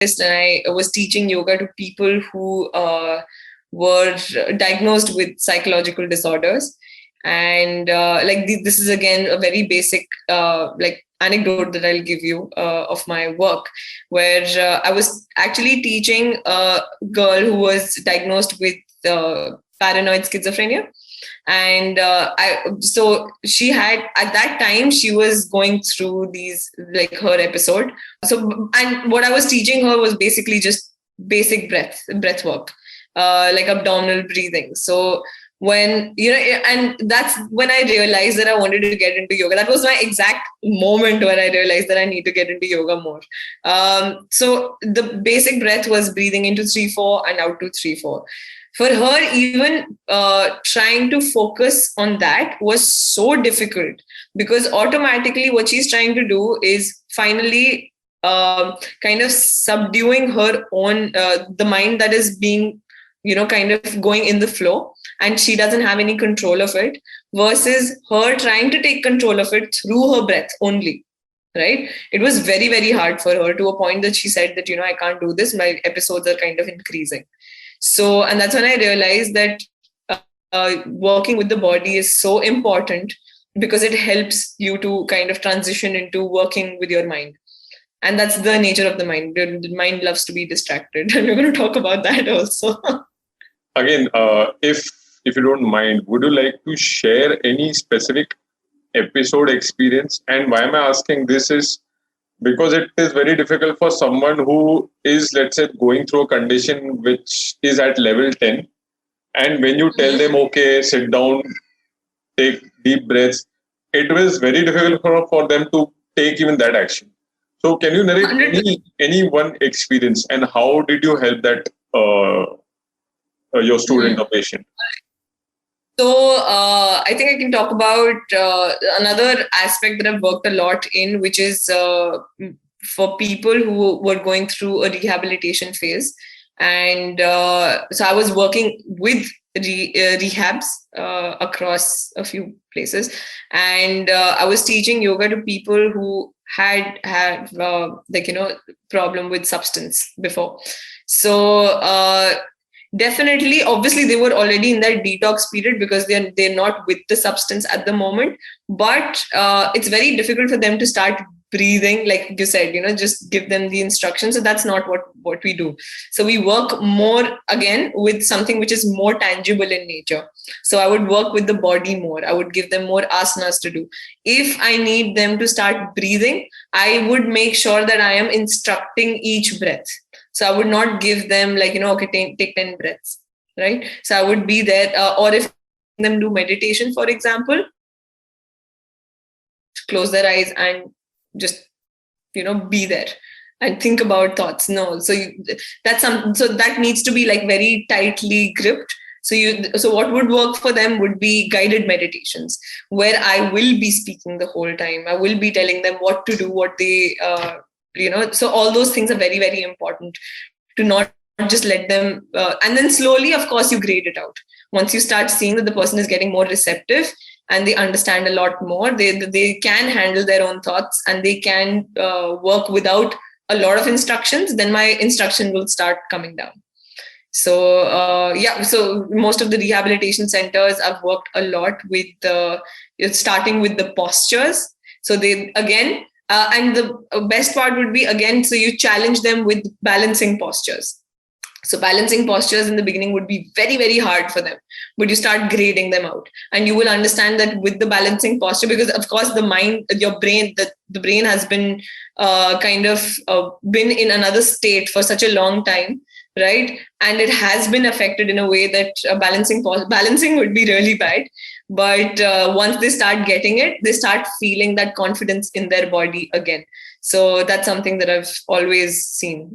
and I was teaching yoga to people who were diagnosed with psychological disorders. And this is again a very basic anecdote that I'll give you of my work, where I was actually teaching a girl who was diagnosed with paranoid schizophrenia. And so she had, at that time, she was going through these, like, her episode. So, and what I was teaching her was basically just basic breath work, like abdominal breathing. So when, and that's when I realized that I wanted to get into yoga. That was my exact moment when I realized that I need to get into yoga more. So the basic breath was breathing into 3-4 and out to 3-4. For her, even trying to focus on that was so difficult, because automatically what she's trying to do is finally kind of subduing her own, the mind that is being, kind of going in the flow, and she doesn't have any control of it, versus her trying to take control of it through her breath only. Right? It was very, very hard for her, to a point that she said that, I can't do this. My episodes are kind of increasing. So, and that's when I realized that working with the body is so important, because it helps you to kind of transition into working with your mind. And that's the nature of the mind. The mind loves to be distracted. And we're going to talk about that also. Again, if you don't mind, would you like to share any specific episode experience? And why am I asking this is because it is very difficult for someone who is, let's say, going through a condition which is at level 10. And when you tell them, okay, sit down, take deep breaths, it was very difficult for them to take even that action. So can you narrate any one experience, and how did you help that your student or patient? So I think I can talk about another aspect that I've worked a lot in, which is for people who were going through a rehabilitation phase. And so I was working with rehabs across a few places. And I was teaching yoga to people who had problem with substance before. So definitely, obviously, they were already in that detox period, because they're not with the substance at the moment. But it's very difficult for them to start breathing, like you said, just give them the instructions. So that's not what we do. So we work more, again, with something which is more tangible in nature. So I would work with the body more. I would give them more asanas to do. If I need them to start breathing, I would make sure that I am instructing each breath. So I would not give them okay, take 10 breaths, right? So I would be there. Or if them do meditation, for example, close their eyes and just, be there and think about thoughts. No. So that needs to be very tightly gripped. So what would work for them would be guided meditations, where I will be speaking the whole time. I will be telling them what to do, what they, so all those things are very, very important, to not just let them, and then slowly, of course, you grade it out. Once you start seeing that the person is getting more receptive and they understand a lot more, they can handle their own thoughts, and they can work without a lot of instructions, then my instruction will start coming down. So so most of the rehabilitation centers, I've worked a lot with starting with the postures. So they, again, and the best part would be, again, so you challenge them with balancing postures. So balancing postures in the beginning would be very, very hard for them, but you start grading them out, and you will understand that with the balancing posture, because of course the mind, your brain, the brain has been been in another state for such a long time, right? And it has been affected in a way that balancing would be really bad. But once they start getting it, they start feeling that confidence in their body again. So that's something that I've always seen,